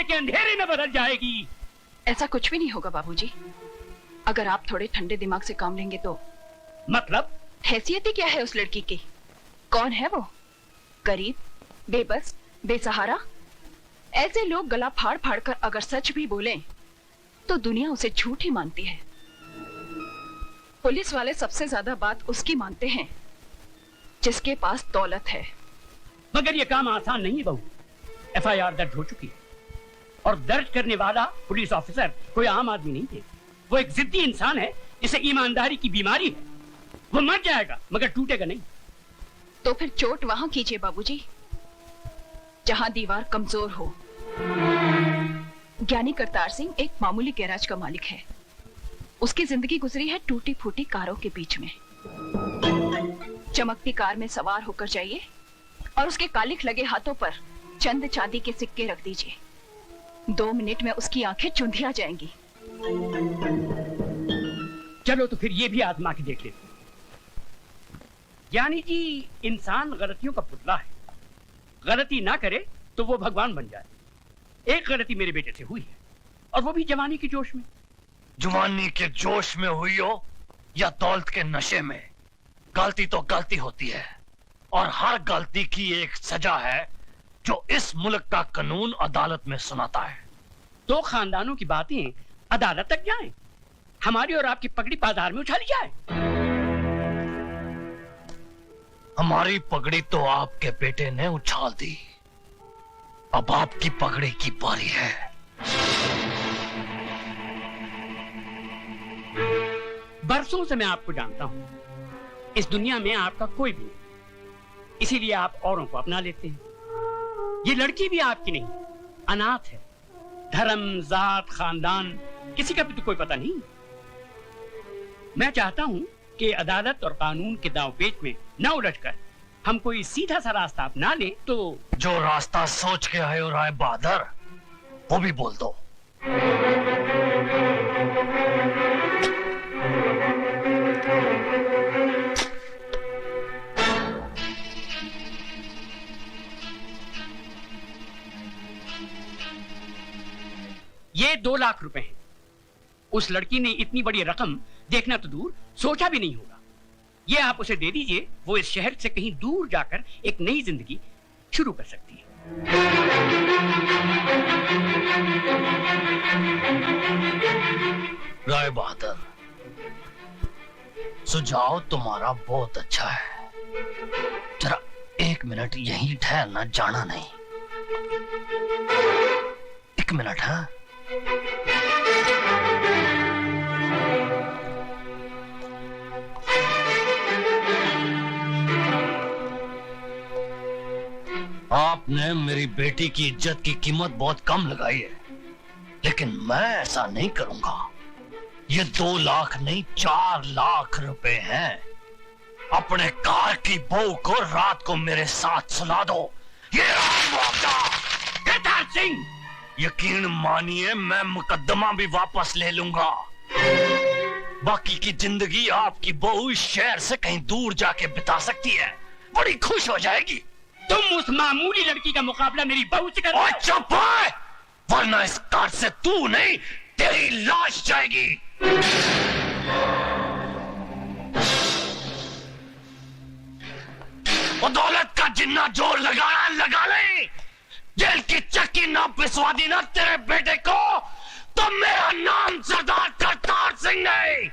रास्ते के अंधेरे में बदल जाएगी। ऐसा कुछ भी नहीं होगा बाबूजी। अगर आप थोड़े ठंडे दिमाग से काम लेंगे तो। मतलब? हैसियत ही क्या है उस लड़की की? कौन है वो? गरीब, बेबस, बेसहारा। ऐसे लोग गला फाड़ फाड़ कर अगर सच भी बोलें तो दुनिया उसे झूठ ही मानती है। पुलिस वाले सबसे ज्यादा बात उसकी मानते हैं जिसके पास दौलत है। मगर ये काम आसान नहीं है बहू। एफआईआर दर्ज हो चुकी है और दर्ज करने वाला पुलिस ऑफिसर कोई आम आदमी नहीं है। वो एक जिद्दी इंसान है जिसे ईमानदारी की बीमारी है। वो मर जाएगा मगर टूटेगा नहीं। तो फिर चोट वहां कीजिए बाबूजी जहां दीवार कमजोर हो। ज्ञानी करतार सिंह एक मामूली गैराज का मालिक है। उसकी जिंदगी गुजरी है टूटी फूटी कारों के बीच में। चमकती कार में सवार होकर जाइए और उसके कालिख लगे हाथों पर चंद चांदी के सिक्के रख दीजिए। 2 मिनट में उसकी आंखें चुंधिया जाएंगी। चलो तो फिर ये भी आजमा के देख लेते। ज्ञानी जी, इंसान गलतियों का पुतला है। गलती ना करे तो वो भगवान बन जाए। एक गलती मेरे बेटे से हुई है और वो भी जवानी के जोश में। जवानी के जोश में हुई हो या दौलत के नशे में, गलती तो गलती होती है और हर गलती की एक सजा है जो इस मुल्क का कानून अदालत में सुनाता है। दो खानदानों की बातें अदालत तक जाएं, हमारी और आपकी पगड़ी बाजार में उछाली जाए। हमारी पगड़ी तो आपके बेटे ने उछाल दी, अब आपकी पगड़ी की बारी है। बरसों से मैं आपको जानता हूं। इस दुनिया में आपका कोई भी नहीं, इसीलिए आप औरों को अपना लेते हैं। ये लड़की भी आपकी नहीं, अनाथ है। धर्म, जात, खानदान किसी का भी तो कोई पता नहीं। मैं चाहता हूं कि अदालत और कानून के दांवपेच में न उलझकर हम कोई सीधा सा रास्ता अपना ले। तो जो रास्ता सोच के आए और आए बहादुर, वो भी बोल दो। ये 2 लाख रुपए हैं। उस लड़की ने इतनी बड़ी रकम देखना तो दूर, सोचा भी नहीं होगा। ये आप उसे दे दीजिए, वो इस शहर से कहीं दूर जाकर एक नई जिंदगी शुरू कर सकती है। राय बहादुर, सुझाव तुम्हारा बहुत अच्छा है। जरा 1 मिनट यहीं ठहरना, जाना नहीं। 1 मिनट। हाँ, आपने मेरी बेटी की इज्जत की कीमत बहुत कम लगाई है, लेकिन मैं ऐसा नहीं करूंगा। ये 2 लाख नहीं 4 लाख रुपए हैं। अपने कार की बहू को रात को मेरे साथ सुला दो। ये करतार सिंह, यकीन मानिए मैं मुकदमा भी वापस ले लूंगा। बाकी की जिंदगी आपकी बहू इस शहर से कहीं दूर जाके बिता सकती है, बड़ी खुश हो जाएगी। तुम उस मामूली लड़की का मुकाबला मेरी बहू से कर। चुप है, वरना इस कार से तू नहीं तेरी लाश जाएगी। वो दौलत का जिन्ना जोर लगाया लगा ले। जेल की चक्की ना पिसवा दी ना तेरे बेटे को, तो मेरा नाम सरदार करतार सिंह नहीं।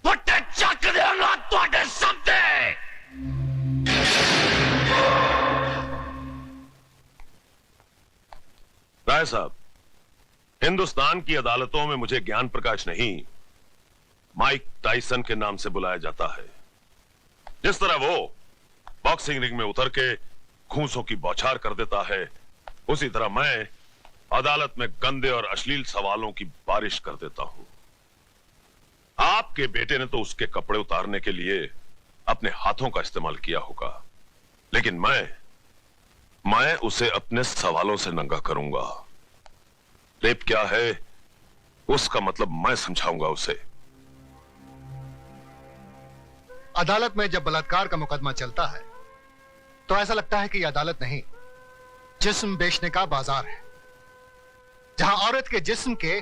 फुटे चक देगा तुहाडे सबदे। राय साहब, हिंदुस्तान की अदालतों में मुझे ज्ञान प्रकाश नहीं, माइक टाइसन के नाम से बुलाया जाता है। जिस तरह वो बॉक्सिंग रिंग में उतर के घूंसों की बौछार कर देता है, उसी तरह मैं अदालत में गंदे और अश्लील सवालों की बारिश कर देता हूं। आपके बेटे ने तो उसके कपड़े उतारने के लिए अपने हाथों का इस्तेमाल किया होगा, लेकिन मैं उसे अपने सवालों से नंगा करूंगा। रेप क्या है उसका मतलब मैं समझाऊंगा उसे। अदालत में जब बलात्कार का मुकदमा चलता है तो ऐसा लगता है कि यह अदालत नहीं, जिस्म बेचने का बाजार है। जहां औरत के जिस्म के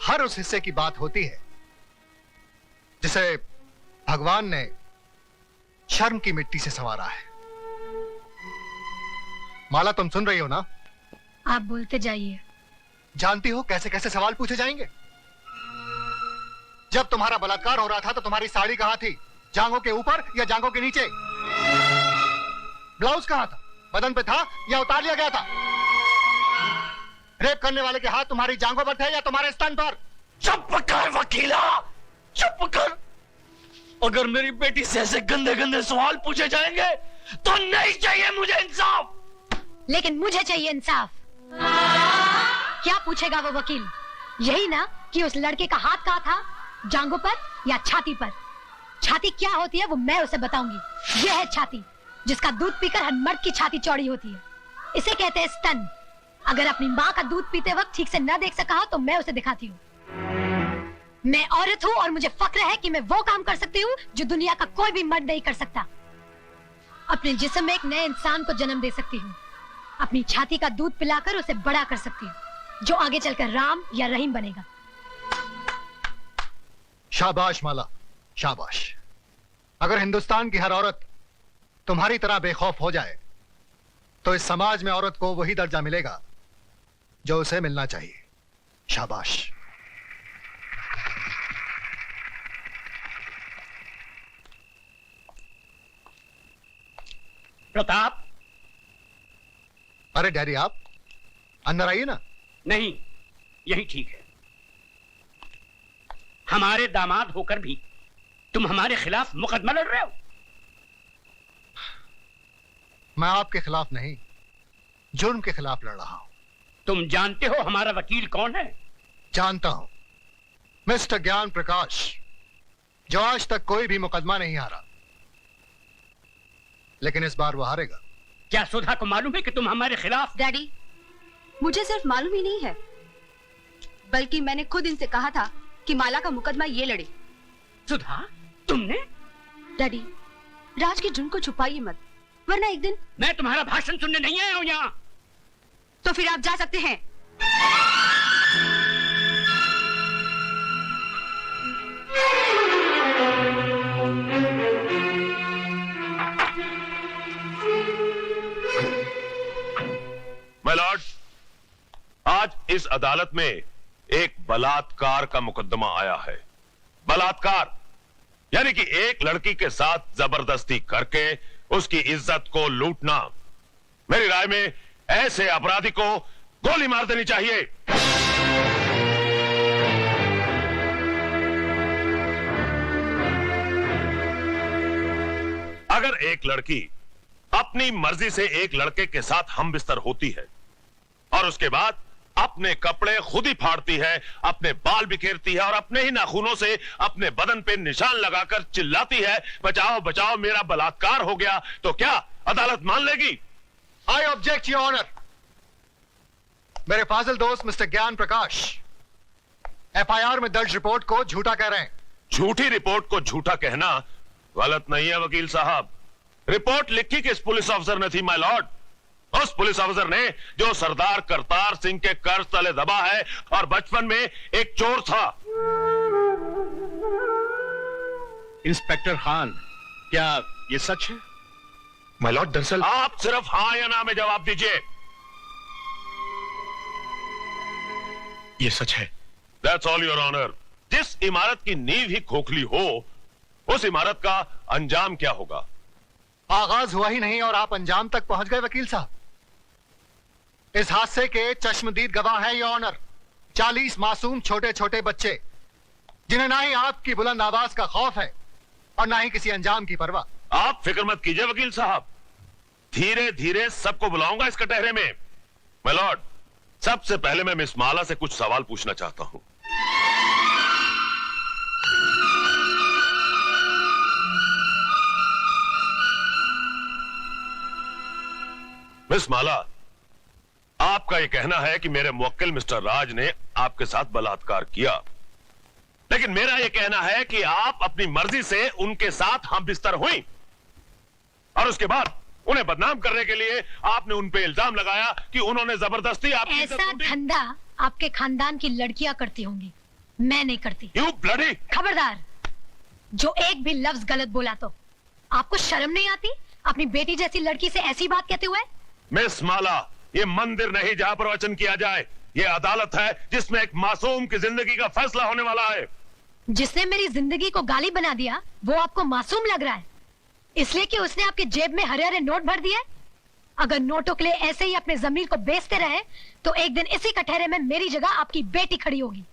हर उस हिस्से की बात होती है जिसे भगवान ने शर्म की मिट्टी से संवारा है। माला, तुम सुन रही हो ना? आप बोलते जाइए। जानती हो कैसे कैसे सवाल पूछे जाएंगे? जब तुम्हारा बलात्कार हो रहा था तो तुम्हारी साड़ी कहां थी? जांघों के ऊपर या जांघों के नीचे? ब्लाउज कहां था? बदन पे था या उतार लिया गया था? रेप करने वाले के हाथ तुम्हारी जांघों पर थे या तुम्हारे स्तन पर? चुप कर वकीला, चुप कर। अगर मेरी बेटी से ऐसे गंदे गंदे सवाल पूछे जाएंगे तो नहीं चाहिए मुझे इंसाफ। लेकिन मुझे चाहिए इंसाफ। क्या पूछेगा वो वकील? यही ना कि उस लड़के का हाथ कहाँ था, जांघों पर या छाती पर? छाती क्या होती है वो मैं उसे बताऊंगी। यह है छाती, जिसका दूध पीकर हर मर्द की छाती चौड़ी होती है। इसे कहते हैं स्तन। अगर अपनी माँ का दूध पीते वक्त ठीक से न देख सका हो तो मैं उसे दिखाती हूँ। मैं औरत हूँ और मुझे फक्र है कि मैं वो काम कर सकती हूँ जो दुनिया का कोई भी मर्द नहीं कर सकता। अपने जिस्म में एक नए इंसान को जन्म दे सकती हूँ। अपनी छाती का दूध पिलाकर उसे बड़ा कर सकती हूँ, जो आगे चलकर राम या रहीम बनेगा। शाबाश माला, शाबाश। अगर हिंदुस्तान की हर औरत तुम्हारी तरह बेखौफ हो जाए तो इस समाज में औरत को वही दर्जा मिलेगा जो उसे मिलना चाहिए। शाबाश। प्रताप। अरे डैडी, आप अंदर आइए ना। नहीं, यही ठीक है। हमारे दामाद होकर भी तुम हमारे खिलाफ मुकदमा लड़ रहे हो। मैं आपके खिलाफ नहीं, जुर्म के खिलाफ लड़ रहा हूं। तुम जानते हो हमारा वकील कौन है? जानता हूं, मिस्टर ज्ञान प्रकाश, जो आज तक कोई भी मुकदमा नहीं हारा, लेकिन इस बार वो हारेगा। क्या सुधा को मालूम है कि तुम हमारे खिलाफ? डैडी, मुझे सिर्फ मालूम ही नहीं है, बल्कि मैंने खुद इनसे कहा था कि माला का मुकदमा ये लड़े। सुधा, तुमने? डैडी, राज के जुर्म को छुपाइए मत, वरना एक दिन। मैं तुम्हारा भाषण सुनने नहीं आया हूं यहाँ। तो फिर आप जा सकते हैं। माय लॉर्ड, आज इस अदालत में एक बलात्कार का मुकदमा आया है। बलात्कार यानी कि एक लड़की के साथ जबरदस्ती करके उसकी इज्जत को लूटना। मेरी राय में ऐसे अपराधी को गोली मार देनी चाहिए। अगर एक लड़की अपनी मर्जी से एक लड़के के साथ हम बिस्तर होती है और उसके बाद अपने कपड़े खुद ही फाड़ती है, अपने बाल बिखेरती है और अपने ही नाखूनों से अपने बदन पे निशान लगाकर चिल्लाती है, बचाओ बचाओ मेरा बलात्कार हो गया, तो क्या अदालत मान लेगी? I object your honour. मेरे फाजिल दोस्त मिस्टर ज्ञान प्रकाश एफआईआर में दर्ज रिपोर्ट को झूठा कह रहे हैं। झूठी रिपोर्ट को झूठा कहना गलत नहीं है वकील साहब। रिपोर्ट लिखी किस पुलिस ऑफिसर ने थी माय लॉर्ड? उस पुलिस ऑफिसर ने जो सरदार करतार सिंह के कर्ज तले दबा है और बचपन में एक चोर था। इंस्पेक्टर खान, क्या ये सच है? माय लॉर्ड, दरअसल आप सिर्फ हां या ना में जवाब दीजिए। ये सच है। That's all your honour. जिस इमारत की नींव ही खोखली हो, उस इमारत का अंजाम क्या होगा? आगाज हुआ ही नहीं और आप अंजाम तक पहुंच गए वकील साहब। इस हादसे के चश्मदीद गवाह हैं योर ऑनर, 40 मासूम छोटे छोटे बच्चे, जिन्हें ना ही आपकी बुलंद आवाज का खौफ है और ना ही किसी अंजाम की परवाह। आप फिक्र मत कीजिए वकील साहब, धीरे धीरे सबको बुलाऊंगा इस कटहरे में। माय लॉर्ड, सबसे पहले मैं मिस माला से कुछ सवाल पूछना चाहता हूं। मिस माला, आपका यह कहना है कि मेरे मुवक्किल मिस्टर राज ने आपके साथ बलात्कार किया, लेकिन मेरा यह कहना है कि आप अपनी मर्जी से उनके साथ हम बिस्तर हुई और उसके बाद उन्हें बदनाम करने के लिए आपने उन पे इल्जाम लगाया कि उन्होंने जबरदस्ती आपकी ऐसा धंधा आपके खानदान की लड़कियां करती होंगी, मैं नहीं करती। You bloody! खबरदार, जो एक भी लफ्ज गलत बोला तो आपको शर्म नहीं आती अपनी बेटी जैसी लड़की से ऐसी बात कहते हुए? मिस माला, ये मंदिर नहीं जहां पर वचन किया जाए, ये अदालत है जिसमें एक मासूम की जिंदगी का फैसला होने वाला है। जिसने मेरी जिंदगी को गाली बना दिया वो आपको मासूम लग रहा है, इसलिए कि उसने आपके जेब में हरे हरे नोट भर दिए? अगर नोटों के लिए ऐसे ही अपने जमीर को बेचते रहे तो एक दिन इसी कटहरे में मेरी जगह आपकी बेटी खड़ी होगी,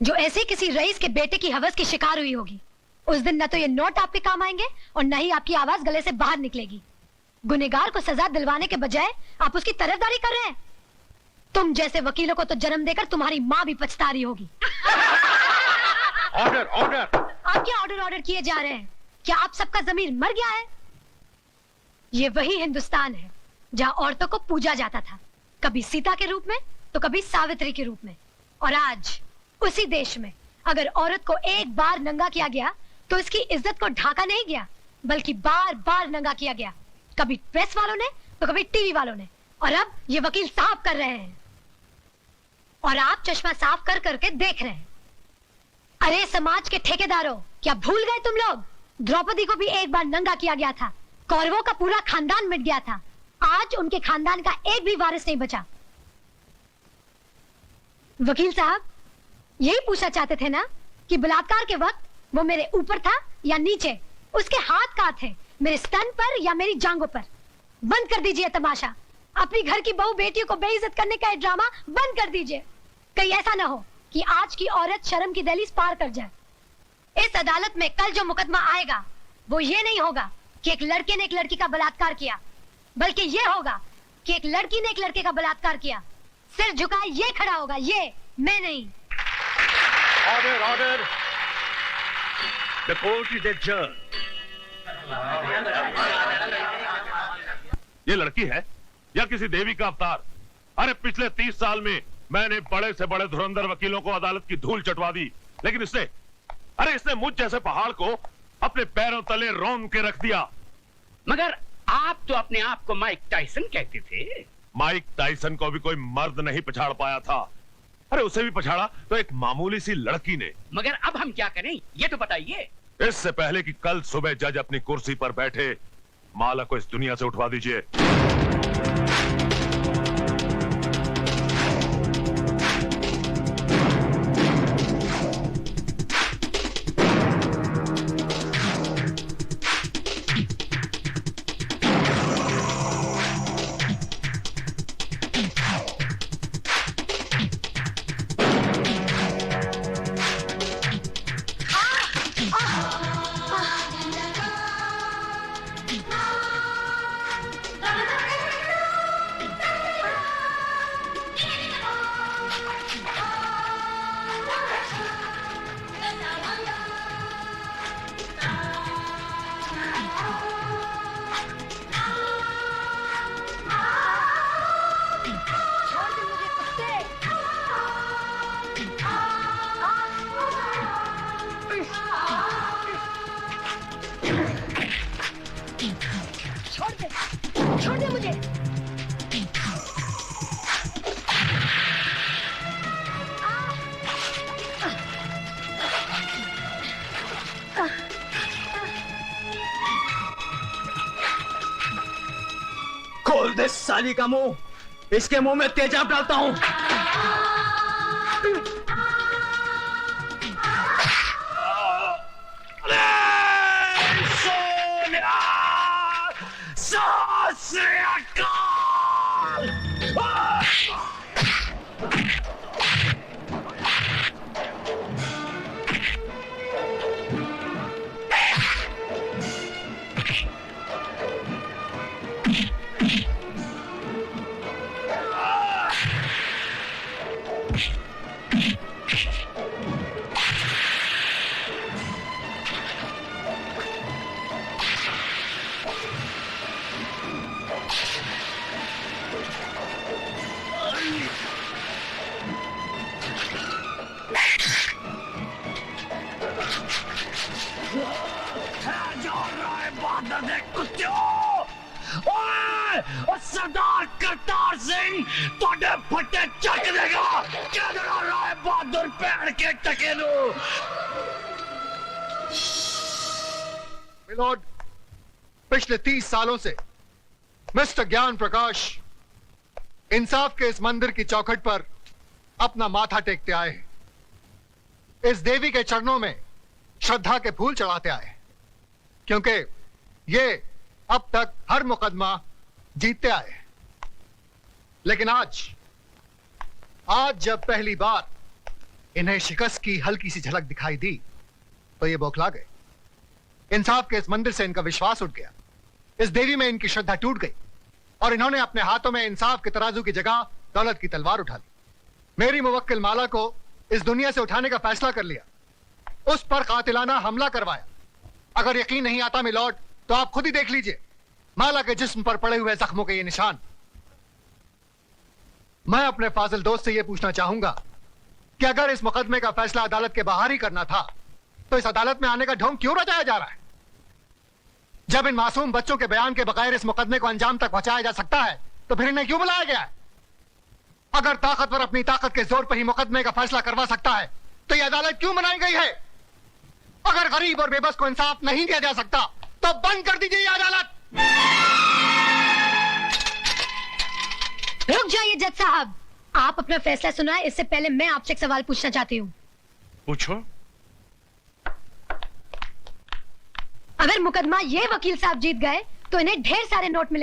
जो ऐसे किसी रईस के बेटे की हवस की शिकार हुई होगी। उस दिन न तो ये नोट आपके काम आएंगे और न ही आपकी आवाज गले से बाहर निकलेगी। गुनहगार को सजा दिलवाने के बजाय आप उसकी तरफदारी कर रहे हैं। तुम जैसे वकीलों को तो जन्म देकर तुम्हारी माँ भी पछता रही होगी। Order order. आप क्या ऑर्डर किए जा रहे हैं? क्या आप सबका जमीर मर गया है? ये वही हिंदुस्तान है जहाँ औरतों को पूजा जाता था, कभी सीता के रूप में तो कभी सावित्री के रूप में। और आज उसी देश में अगर औरत को एक बार नंगा किया गया तो इसकी इज्जत को ढाका नहीं गया, बल्कि बार बार नंगा किया गया, कभी प्रेस वालों ने तो कभी टीवी वालों ने, और अब ये वकील साफ कर रहे हैं और आप चश्मा साफ कर करके देख रहे हैं। अरे समाज के ठेकेदारों, क्या भूल गए तुम लोग? द्रौपदी को भी एक बार नंगा किया गया था, कौरवों का पूरा खानदान मिट गया था, आज उनके खानदान का एक भी वारिस नहीं बचा। वकील साहब, यही पूछना चाहते थे ना कि बलात्कार के वक्त वो मेरे ऊपर था या नीचे, उसके हाथ कहाँ थे, मेरे स्तन पर या मेरी जांघों पर? बंद कर दीजिए तमाशा, अपनी घर की बहू बेटियों को बेइज्जत करने का ये ड्रामा बंद कर दीजिए। कहीं ऐसा ना हो कि आज की औरत शर्म की दहलीज पार कर जाए। इस अदालत में कल जो मुकदमा आएगा वो ये नहीं होगा कि एक लड़के ने एक लड़की का बलात्कार किया, बल्कि ये होगा कि एक लड़की ने एक लड़के का बलात्कार किया। सिर झुकाए ये खड़ा होगा, ये मैं नहीं। Order order. The court is adjourned. ये लड़की है या किसी देवी का अवतार? अरे पिछले 30 साल में मैंने बड़े से बड़े धुरंधर वकीलों को अदालत की धूल चटवा दी, लेकिन इसने मुझ जैसे पहाड़ को अपने पैरों तले रौंद के रख दिया। मगर आप तो अपने आप को माइक टाइसन कहते थे। माइक टाइसन को भी कोई मर्द नहीं पछाड़ पाया था। अरे उसे भी पछाड़ा तो एक मामूली सी लड़की ने। मगर अब हम क्या करें ये तो बताइए। इससे पहले कि कल सुबह जज अपनी कुर्सी पर बैठे, माला को इस दुनिया से उठवा दीजिए। छोड़ दे मुझे। खोल दे साली का मुंह, इसके मुंह में तेजाब डालता हूं। सरदार करतार सिंह तोड़े फटे चक देगा। क्या लड़ा राय बहादुर पैर के टकेलू। मिलोड, पिछले 30 सालों से मिस्टर ज्ञान प्रकाश इंसाफ के इस मंदिर की चौखट पर अपना माथा टेकते आए हैं। इस देवी के चरणों में श्रद्धा के फूल चढ़ाते आए हैं, क्योंकि ये अब तक हर मुकदमा जीतते आए हैं। लेकिन आज जब पहली बार इन्हें शिकस्त की हल्की सी झलक दिखाई दी तो ये बौखला गए। इंसाफ के इस मंदिर से इनका विश्वास उठ गया, इस देवी में इनकी श्रद्धा टूट गई और इन्होंने अपने हाथों में इंसाफ के तराजू की जगह दौलत की तलवार उठा ली। मेरी मुवक्किल माला को इस दुनिया से उठाने का फैसला कर लिया, उस पर कातिलाना हमला करवाया। अगर यकीन नहीं आता मिलॉर्ड तो आप खुद ही देख लीजिए माला के जिस्म पर पड़े हुए जख्मों के ये निशान। मैं अपने फाजिल दोस्त से यह पूछना चाहूंगा कि अगर इस मुकदमे का फैसला अदालत के बाहर ही करना था तो इस अदालत में आने का ढोंग क्यों रचाया जा रहा है? जब इन मासूम बच्चों के बयान के बगैर इस मुकदमे को अंजाम तक पहुंचाया जा सकता है तो फिर इन्हें क्यों बुलाया गया है? अगर ताकतवर अपनी ताकत के जोर पर ही मुकदमे का फैसला करवा सकता है तो यह अदालत क्यों बनाई गई है? अगर गरीब और बेबस को इंसाफ नहीं दिया जा सकता तो बंद कर दीजिए यह अदालत। रुक जाइए जज साहब, आप अपना फैसला सुनाए इससे पहले मैं आपसे एक सवाल पूछना चाहती हूँ। पूछो। अगर मुकदमा ये वकील साहब जीत गए तो इन्हें ढेर सारे नोट मिले।